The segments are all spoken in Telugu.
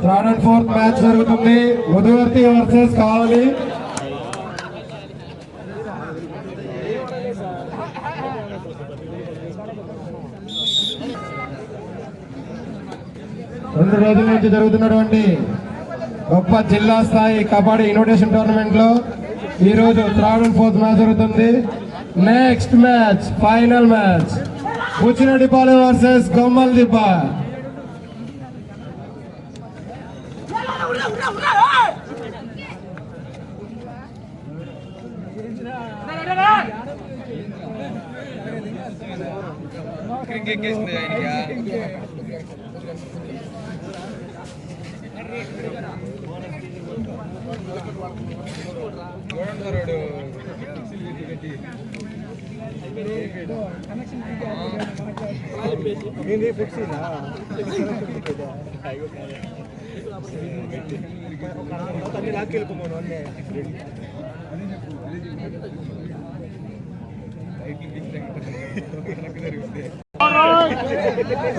థర్డ్ అండ్ ఫోర్త్ మ్యాచ్ జరుగుతుంది. ముదువర్తి వర్సెస్ కావలి. రెండు రోజుల నుంచి జరుగుతున్నటువంటి గొప్ప జిల్లా స్థాయి కబడ్డీ ఇన్విటేషన్ టోర్నమెంట్ లో ఈ రోజు థర్డ్ అండ్ ఫోర్త్ మ్యాచ్ జరుగుతుంది. Next match final match Buchireddypalem versus Gommala Dibba.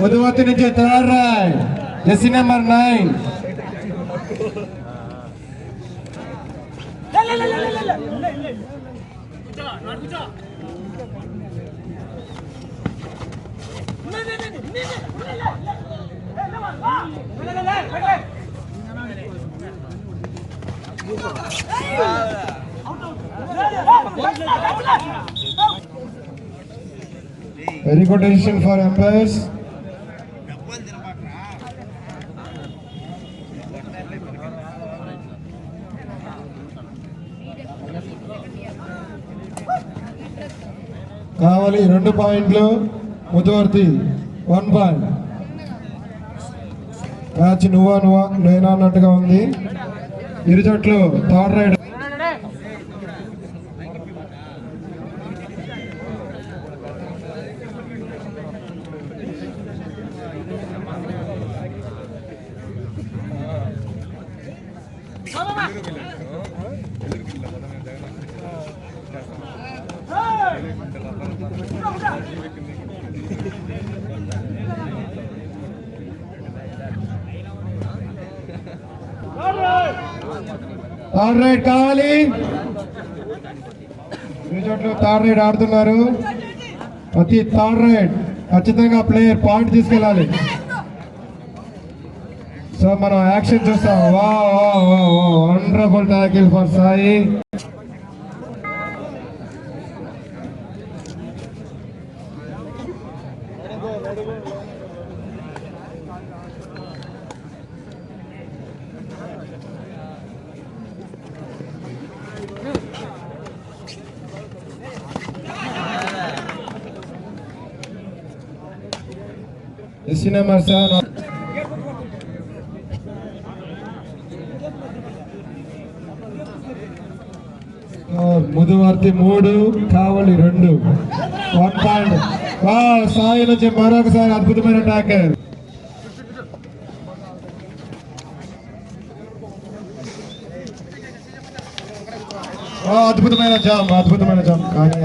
Muduvarthi నుంచి third raid jersey number 9. Very good decision for umpires. కావాలి 2 పాయింట్లు, ముదువర్తి 1 పాయింట్. మ్యాచ్ నువ్వా నేనా అన్నట్టుగా ఉంది. ఇరు జట్లు థర్డ్ రైడ్. థర్డ్ రైడ్ కావాలి. ఇరు జట్లు థర్డ్ రైడ్ ఆడుతున్నారు. ప్రతి థర్డ్ రైడ్ ఖచ్చితంగా ప్లేయర్ పాయింట్ తీసుకెళ్ళాలి. సో మనం యాక్షన్ చూస్తాం. వా wonderful tackle for Sai. Jersey number 7. Muduvarthi 3, Kavali 2. 1 point. Sai నుంచి మరొకసారి అద్భుతమైన టాకర్. అద్భుతమైన జామ్ కానీ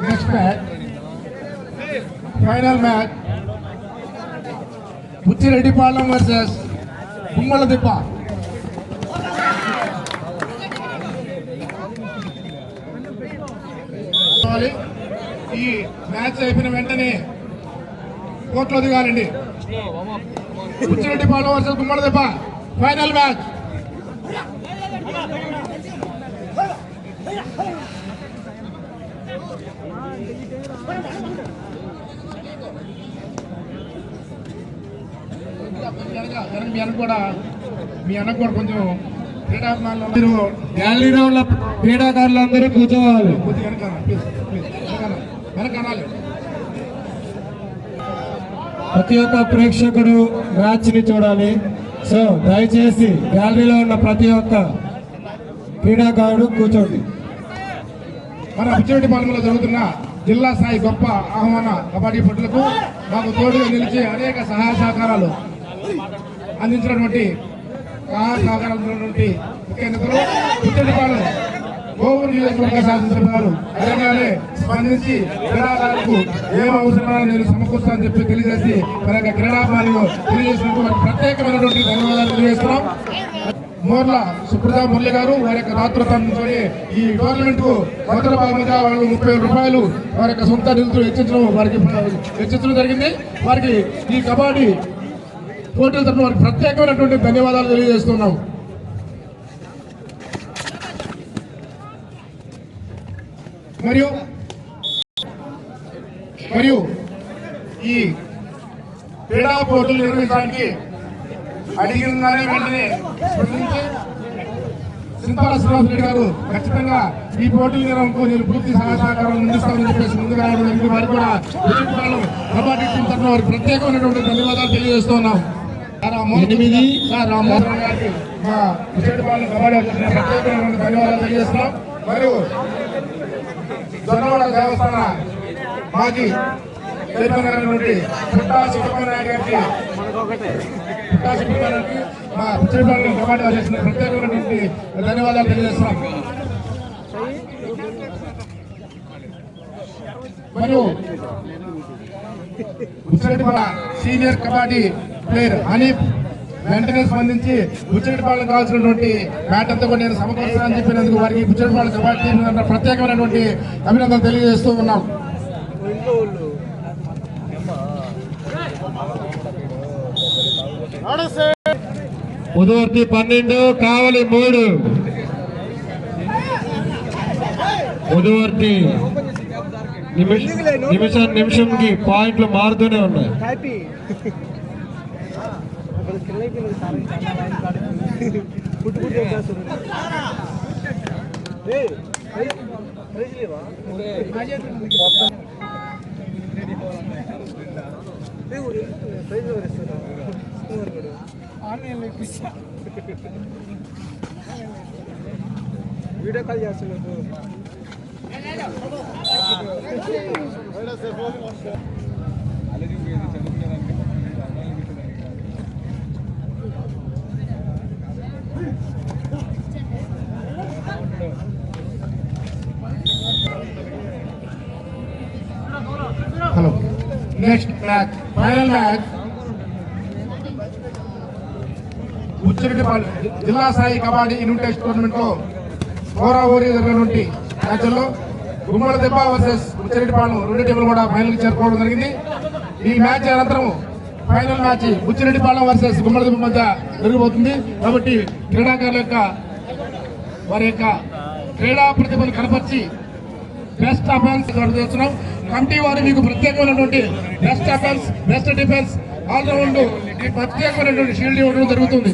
next match final match Buchireddypalem versus Gummaladippa. ఈ మ్యాచ్ అయిపోయిన వెంటనే కోర్టులో దిగాలండి. Buchireddypalem versus Gummaladippa final match. మీ అన్నకు కూడా కొంచెం గ్యాలరీలో ఉన్న క్రీడాకారులందరూ కూర్చోవాలి. ప్రతి ఒక్క ప్రేక్షకుడు మ్యాచ్ ని చూడాలి. సో దయచేసి గ్యాలరీలో ఉన్న ప్రతి ఒక్క క్రీడాకారుడు కూర్చోండి. మన బుచ్చిరెడ్డిపాలెంలో జరుగుతున్న జిల్లా స్థాయి గొప్ప ఆహ్వాన కబడ్డీ పోటీలకు మాకు తోడుగా నిలిచి అనేక సహాయ సహకారాలు అందించినటువంటి ముఖ్య నేతలు బుచ్చిరెడ్డిపాలెం కోవూరు నియోజకవర్గ శాసనసభ్యులు తెలంగాణే స్పందించి క్రీడాకారులకు ఏం అవసరమో నేను సమకూర్చాలని చెప్పి తెలియజేసి మన యొక్క క్రీడాభిమానులు తెలియజేసినటువంటి ప్రత్యేకమైనటువంటి ధన్యవాదాలు తెలియజేస్తున్నాం. మోర్ల సుప్రజా మురళి గారు వారి యొక్క దాతృత్వంతో ఈ టోర్నమెంట్ కు మొదటి భాగంగా వాళ్ళు 30,000 రూపాయలు వారి యొక్క సొంత నిధులు వెచ్చించడం జరిగింది. వారికి ఈ కబడ్డీ పోటీల తరఫున వారికి ప్రత్యేకమైనటువంటి ధన్యవాదాలు తెలియజేస్తున్నాం. మరియు ఈ క్రీడా పోటీలు నిర్వహించడానికి అడిగినగానే వెంటనే స్పందించి సింతాల శ్రీనివాసరెడ్డి గారు ఖచ్చితంగా ఈ పోటీల నిర్వహణకు నేను పూర్తి సహకారం అందిస్తామని చెప్పేసి ముందుగా వారికి కూడా కబడ్డీ టీం తరఫున వారికి ప్రత్యేకమైనటువంటి ధన్యవాదాలు తెలియజేస్తున్నాం. రామ్మోహన్ గారికి మా బుచ్చిరెడ్డిపాలెం కబడ్డీ ప్రత్యేకమైనటువంటి ధన్యవాదాలు తెలియజేస్తున్నాం. మరియు జొన్నవాడ దేవస్థాన మాజీ చైర్మన్ గారి పుట్టా సుబ్రహ్మణ్య గారికి మా బుచ్చిరెడ్డిపాలెం కబడ్డీ చేసిన ప్రత్యేకమైనటువంటి ధన్యవాదాలు తెలియజేస్తున్నాం. మరియు బుచ్చిరెడ్డిపాలెం సీనియర్ కబడ్డీ ప్లేయర్ హనీఫ్ వెంటనే స్పందించి బుచ్చిరెడ్డిపాలెం కావాల్సినటువంటి మ్యాట్ అంతా కూడా నేను సమకూర్చాలని చెప్పినందుకు వారికి బుచ్చిరెడ్డిపాలెం కబడ్డీ ప్రత్యేకమైనటువంటి అభినందనలు తెలియజేస్తూ ఉన్నాం. ఉదవర్తి 12 కావలి 3. ఉదవర్తి నిమిషంకి పాయింట్లు మారుతూనే ఉన్నాయి. వీడియో కాల్ చేస్తున్నారు. Hello next match final match Buchireddypalem జిల్లా స్థాయి కబడ్డీ ఇన్విటేషన్ టోర్నమెంట్ లో హోరాహోరీ జరిగినటువంటి మ్యాచ్ల్లో గుమ్మలదిప్ప వర్సెస్ బుచ్చిరెడ్డిపాలెం 2 టీంలు కూడా ఫైనల్ చేరుకోవడం జరిగింది. ఈ మ్యాచ్ అనంతరం ఫైనల్ మ్యాచ్ బుచ్చిరెడ్డిపాలెం వర్సెస్ గుమ్మలదిప్ప మధ్య జరగబోతుంది. కాబట్టి క్రీడాకారుల యొక్క వారి యొక్క క్రీడా ప్రతిభను కనపరిచి బెస్ట్ అఫెన్స్ చేస్తున్నాం. కమిటీ వారు మీకు ప్రత్యేకమైనటువంటి best offence, best defence, all round ప్రత్యేకమైనటువంటి షీల్డ్ ఇవ్వడం జరుగుతుంది.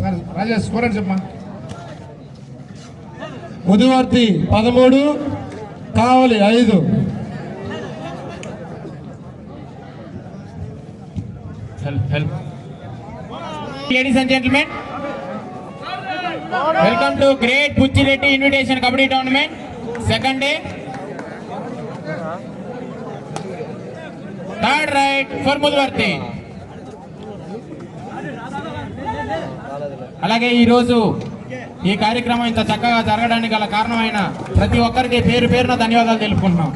సార్ రాజేష్ స్కోర్ అని చెప్పమా. ముదివర్తి 13, కావలి 5. Ladies and gentlemen, welcome to Great Puchireddy Invitation Kabaddi Tournament, second day. Third right for Mudivarthi. అలాగే ఈరోజు ఈ కార్యక్రమం ఇంత చక్కగా జరగడానికి గల కారణమైన ప్రతి ఒక్కరికి పేరు పేరున ధన్యవాదాలు తెలుపుకుంటున్నాం.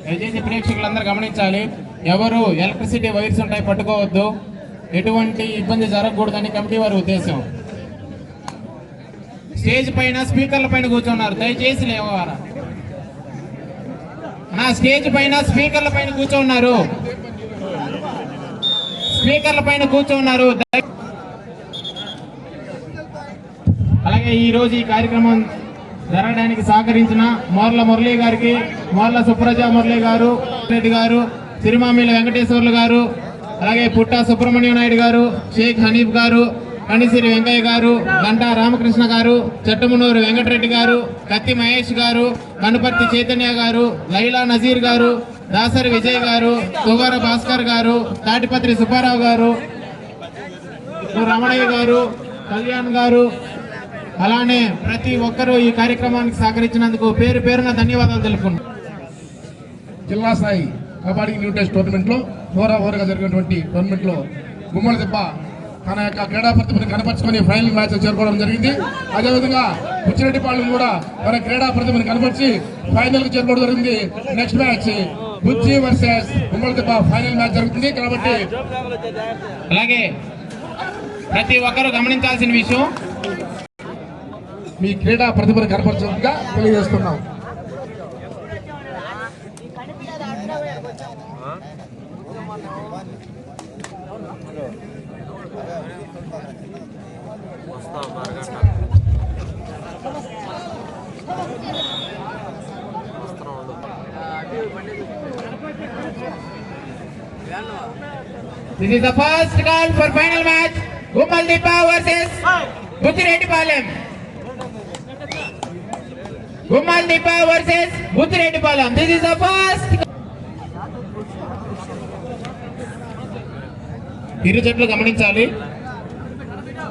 దయచేసి ప్రేక్షకులందరూ గమనించాలి, ఎవరు ఎలక్ట్రిసిటీ వైర్స్ ఉంటాయి పట్టుకోవద్దు, ఎటువంటి ఇబ్బంది జరగకూడదని కమిటీ వారి ఉద్దేశం. స్టేజ్ పైన స్పీకర్ల పైన కూర్చున్నారు, దయచేసి లేవారా. నా స్టేజ్ పైన స్పీకర్ల పైన కూర్చున్నారు, స్పీకర్ల పైన కూర్చున్నారు. అలాగే ఈ రోజు ఈ కార్యక్రమం జరగడానికి సహకరించిన మోర్ల మురళీ గారికి, మోర్ల సుప్రజ మురళీ గారు, రెడ్డి గారు, సిరిమామిల వెంకటేశ్వర్లు గారు, అలాగే పుట్టా సుబ్రహ్మణ్య నాయుడు గారు, షేక్ హనీఫ్ గారు, కణిసిరి వెంకయ్య గారు, గంటా రామకృష్ణ గారు, చెట్టమునూరు వెంకటరెడ్డి గారు, కత్తి మహేష్ గారు, కనుపర్తి చైతన్య గారు, లైలా నజీర్ గారు, దాసరి విజయ్ గారు, తుగార భాస్కర్ గారు, తాటిపత్రి సుబ్బారావు గారు, రమణయ్య గారు, కళ్యాణ్ గారు, అలానే ప్రతి ఒక్కరూ ఈ కార్యక్రమానికి సహకరించినందుకు పేరు పేరున ధన్యవాదాలు తెలుపుకుంటున్నాను. జిల్లా స్థాయి కబడ్డీ న్యూటెస్ట్ టోర్నమెంట్లో ఓవరాగా జరిగినటువంటి టోర్నమెంట్లో గుమ్మల దెబ్బ తన యొక్క క్రీడా ప్రతిభను కనపరుచుకొని ఫైనల్ మ్యాచ్ చేరుకోవడం జరిగింది. అదేవిధంగా బుచ్చిరెడ్డిపాళెం కూడా తన క్రీడా ప్రతిభను కనపరిచి ఫైనల్ కు చేరుకోవడం జరిగింది. నెక్స్ట్ మ్యాచ్ బుచ్చి వర్సెస్ గుమ్మల దెబ్బ ఫైనల్ మ్యాచ్ జరుగుతుంది కాబట్టి అలాగే ప్రతి ఒక్కరూ గమనించాల్సిన విషయం, మీ క్రీడా ప్రతిభను కనపరచుగా తెలియజేస్తున్నాం. This is the first call for final match, Gummal Dippa versus Butchireddypalam. Gummal Dippa versus Butchireddypalam. This is the first. ఇరు జట్లు గమనించాలి,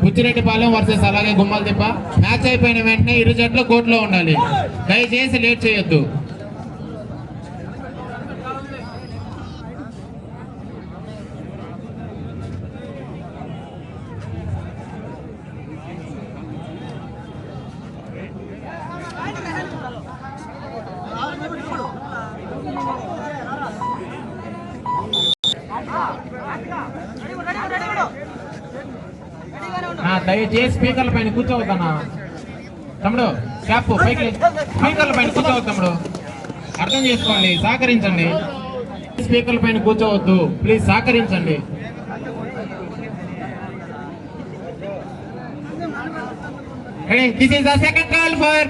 బుచ్చిరెడ్డిపాలెం వర్సెస్ అలాగే గుమ్మల దిబ్బ. మ్యాచ్ అయిపోయిన వెంటనే ఇరు జట్లు కోర్టులో ఉండాలి, దయచేసి లేట్ చేయొద్దు. దయచేసి స్పీకర్ల పైన కూర్చోవద్దన్నా తమ్ముడు, క్యాప్ పైకి స్పీకర్ల పైన కూర్చోవద్దు తమ్ముడు, అర్థం చేసుకోండి, సహకరించండి. స్పీకర్ల పైన కూర్చోవద్దు, ప్లీజ్ సహకరించండి. This is the second call for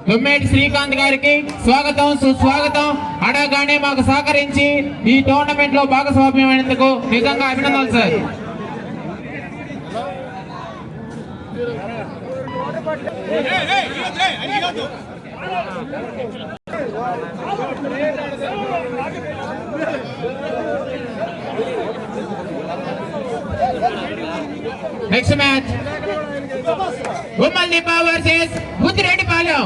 Dummeti Srikanth గారికి స్వాగతం, సుస్వాగతం. అడగానే మాకు సహకరించి ఈ టోర్నమెంట్ లో భాగస్వామ్యమైనందుకు నిజంగా అభినందనలు సార్. నెక్స్ట్ మ్యాచ్ గుమ్మల దిబ్బ వర్సెస్ బుచ్చిరెడ్డిపాలెం.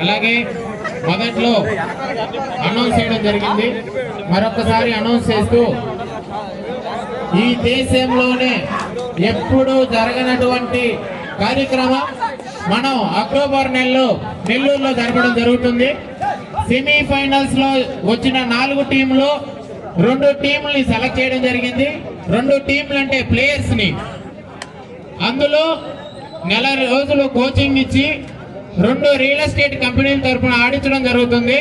అలాగే మొదట్లో అనౌన్స్ చేయడం జరిగింది, మరొకసారి అనౌన్స్ చేస్తూ, ఈ దేశంలోనే ఎప్పుడూ జరగనటువంటి కార్యక్రమం మనం అక్టోబర్ నెలలో నెల్లూరులో జరపడం జరుగుతుంది. సెమీఫైనల్స్ లో వచ్చిన 4 టీంలు 2 టీంలని సెలెక్ట్ చేయడం జరిగింది. 2 టీంలు అంటే ప్లేయర్స్ ని, అందులో నెల రోజులు కోచింగ్ ఇచ్చి 2 రియల్ ఎస్టేట్ కంపెనీల తరఫున ఆడించడం జరుగుతుంది.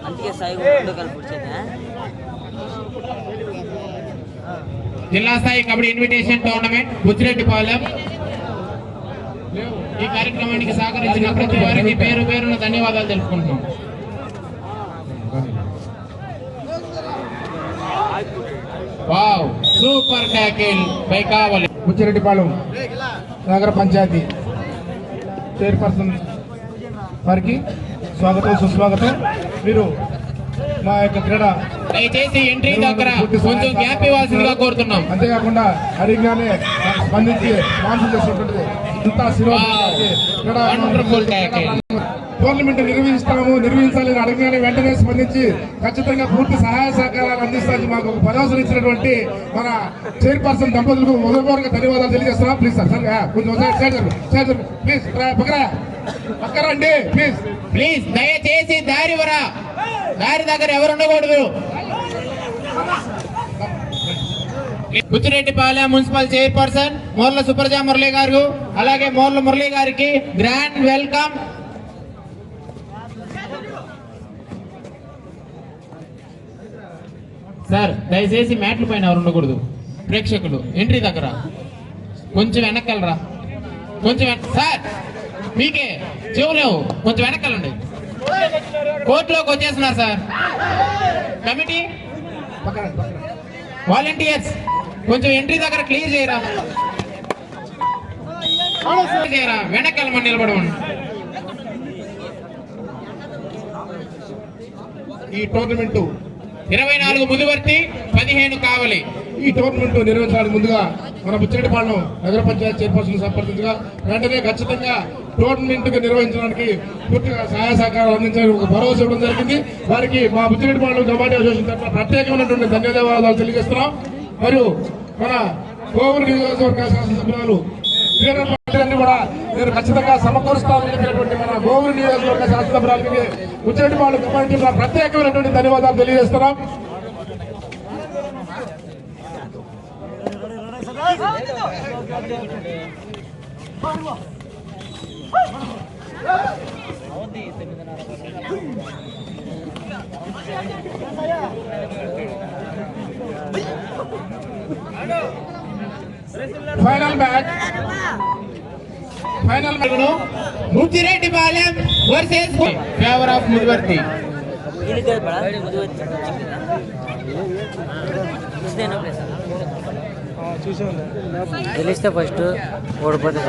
అందుకే సాయి కలిపొచ్చేదా జిల్లా స్థాయి కబడ్డీ ఇన్విటేషన్ టోర్నమెంట్ బుచ్చిరెడ్డిపాలెం. ఈ కార్యక్రమానికి సహకరించిన ప్రతి వారికి పేరు పేరున ధన్యవాదాలు తెలుపుకుంటున్నాం. వావ్, సూపర్ ట్యాకిల్ బై కావలి. బుచ్చిరెడ్డిపాలెం నగర పంచాయతీ చైర్పర్సన్ వారికి స్వాగతం సుస్వాగతం. మీరు మా యొక్క క్రీడ దయచేసి ఎంట్రీ దగ్గర కొంచెం గ్యాప్ ఇవ్వాల్సిందిగా కోరుతున్నాం. అంతేకాకుండా అడిగినానే స్పందించి స్పాన్సర్ చేసినటువంటి టోర్నమెంట్ నిర్వహించాలని అడిగినానే వెంటనే స్పందించి ఖచ్చితంగా పూర్తి సహాయ సహకారాలు అందిస్తానికి మాకు ఒక భరోసా ఇచ్చినటువంటి మన చైర్పర్సన్ దంపతులకు హృదయపూర్వక ధన్యవాదాలు తెలియజేస్తున్నాం. ప్లీజ్ సార్ కొంచెం ప్లీజ్ పక్కరండి ప్లీజ్ ప్లీజ్ దయచేసి దారి దగ్గర ఎవరు ఉండకూడదు. బుచ్చిరెడ్డిపాలెం మున్సిపల్ చైర్పర్సన్ మోర్ల సుప్రజా మురళి గారు, అలాగే మోర్ల మురళి గారికి గ్రాండ్ వెల్కమ్. సార్ దయచేసి మ్యాట్ల పైన ఎవరు ఉండకూడదు. ప్రేక్షకులు ఎంట్రీ దగ్గర కొంచెం వెనక్కెళ్ళరా, కొంచెం సార్ మీకే చెవులేవు, కొంచెం వెనక్కెళ్ళండి. కోర్టులోకి వచ్చేస్తున్నారు సార్. కమిటీ వాలంటీర్స్ కొంచెం ఎంట్రీ దగ్గర క్లియర్ చేయరా, వెనకాల నిలబడమండి. ఈ టోర్నమెంట్ 24 ముదివర్తి 15 కావలి. ఈ టోర్నమెంట్ నిర్వహించడానికి ముందుగా మన బుచ్చిరెడ్డిపాలెం నగర పంచాయతీ చైర్పర్సన్ సంప్రదించగా వెంటనే ఖచ్చితంగా టోర్నమెంట్ నిర్వహించడానికి పూర్తిగా సహాయ సహకారాలు అందించడానికి ఒక భరోసా ఇవ్వడం జరిగింది. వారికి మా బుచ్చిరెడ్డిపాలెం కబడ్డీ అసోసియేషన్ తరఫున ప్రత్యేకమైనటువంటి ధన్యవాదాలు తెలియజేస్తున్నాం. మరియు మన కోవూరు నియోజకవర్గ శాసనసభ్యులు క్రీడలన్నీ కూడా నేను ఖచ్చితంగా సమకూరుస్తానని చెప్పినటువంటి మన కోవూరు నియోజకవర్గ శాసనసభ్యులకి బుచ్చిరెడ్డిపాలెం కబడ్డీ ప్రత్యేకమైనటువంటి ధన్యవాదాలు తెలియజేస్తున్నాం. Final match Buchireddypalem versus favour of Mudivarthi. గెలిస్తే ఫస్ట్, ఓడిపోతే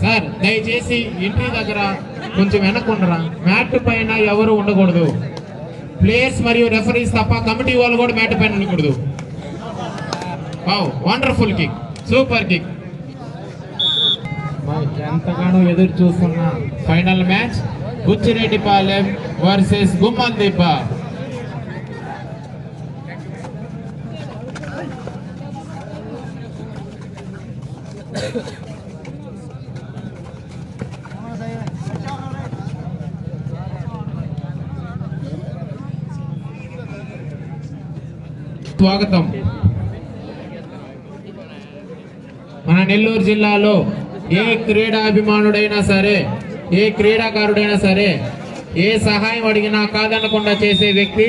సార్ దయచేసి ఎంట్రీ దగ్గర కొంచెం వెనక్కుండరా. మ్యాట్ పైన ఎవరు ఉండకూడదు. ప్లేయర్స్ మరియు రెఫరీస్ తప్ప కమిటీ వాళ్ళు కూడా మ్యాట్ పైన ఉండకూడదు. Wonderful kick, super kick. ఎంతగానో ఎదురు చూస్తున్న ఫైనల్ మ్యాచ్ బుచ్చిరెడ్డిపాలెం వర్సెస్ గుమ్మల్దిబ్బ. స్వాగతం. మన నెల్లూరు జిల్లాలో ఏ క్రీడాభిమానుడైనా సరే, ఏ క్రీడాకారుడైనా సరే, ఏ సహాయం అడిగినా కాదనకుండా చేసే వ్యక్తి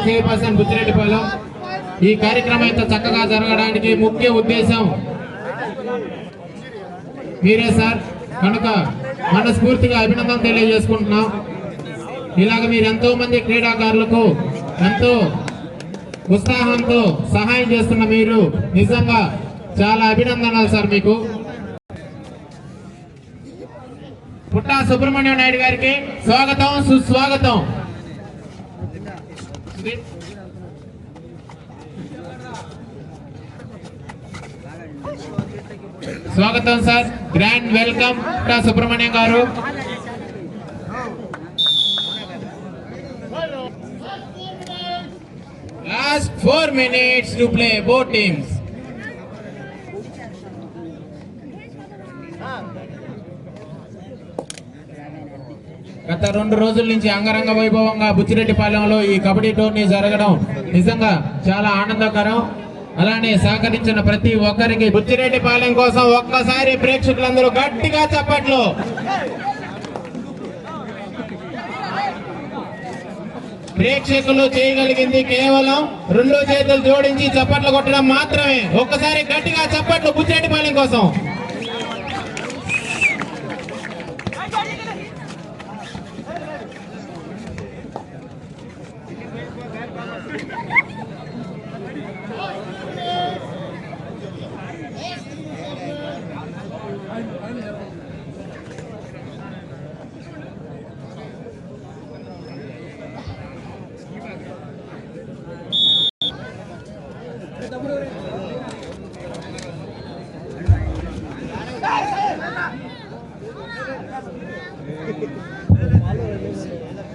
చైర్పర్సన్ బుచ్చిరెడ్డిపాలెం ఈ కార్యక్రమం ఇంత చక్కగా జరగడానికి ముఖ్య ఉద్దేశం మీరే సార్. కనుక మనస్ఫూర్తిగా అభినందన తెలియజేసుకుంటున్నాం. ఇలాగ మీరు ఎంతో మంది క్రీడాకారులకు ఎంతో ఉత్సాహంతో సహాయం చేస్తున్న మీరు నిజంగా చాలా అభినందనలు సార్ మీకు. పుట్టా సుబ్రహ్మణ్యం నాయుడు గారికి స్వాగతం, సుస్వాగతం. స్వాగతం సార్, గ్రాండ్ వెల్కమ్ పుట్టా సుబ్రహ్మణ్యం గారు. Last 4 minutes to play both teams. గత 2 రోజుల నుంచి అంగరంగ వైభవంగా బుచ్చిరెడ్డిపాలెంలో ఈ కబడ్డీ టోర్నీ జరగడం నిజంగా చాలా ఆనందకరం. అలానే సహకరించిన ప్రతి ఒక్కరికి బుచ్చిరెడ్డిపాలెం కోసం ఒక్కసారి ప్రేక్షకులందరూ గట్టిగా చప్పట్లు. ప్రేక్షకులు చేయగలిగింది కేవలం 2 చేతులు జోడించి చప్పట్లు కొట్టడం మాత్రమే. ఒక్కసారి గట్టిగా చప్పట్లు బుచ్చిరెడ్డిపాలెం కోసం.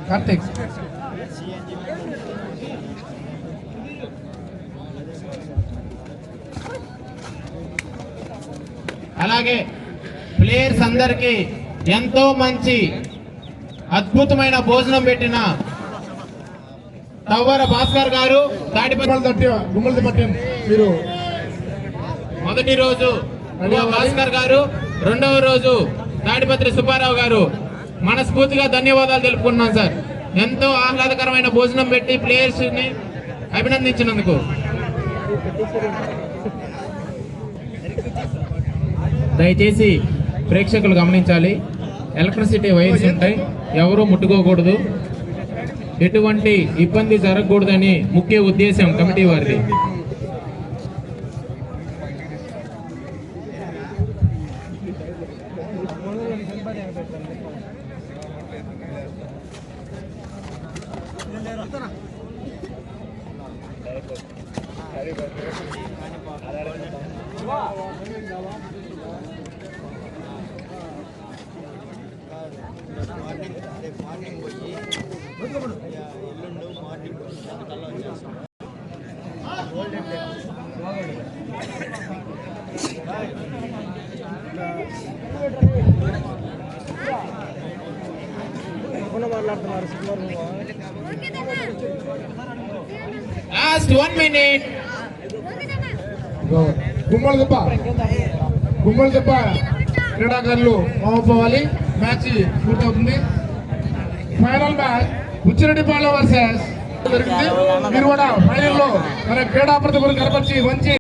కార్తిక్ అలాగే ప్లేయర్స్ అందరికీ ఎంతో మంచి అద్భుతమైన భోజనం పెట్టిన తవ్వర భాస్కర్ గారు, గుమ్మల పట్టి మీరు మొదటి రోజు భాస్కర్ గారు, రెండవ రోజు తాడిపత్రి సుబ్బారావు గారు మనస్ఫూర్తిగా ధన్యవాదాలు తెలుపుకున్నాం సార్. ఎంతో ఆహ్లాదకరమైన భోజనం పెట్టి ప్లేయర్స్ ని అభినందించినందుకు. దయచేసి ప్రేక్షకులు గమనించాలి, ఎలక్ట్రిసిటీ వైర్స్ ఉంటాయి, ఎవరూ ముట్టుకోకూడదు, ఎటువంటి ఇబ్బంది జరగకూడదని ముఖ్య ఉద్దేశం కమిటీ వారిది. Last 1 minute. గుమ్మల దెబ్బ క్రీడాకారులు మోపోవాలి. మ్యాచ్ పూర్తవుతుంది. ఫైనల్ మ్యాచ్ బుచ్చిరెడ్డిపాలెం వర్సెస్ జరిగింది. మీరు కూడా ఫైనల్ లో మన క్రీడా ప్రతిభను కనపరిచి మంచి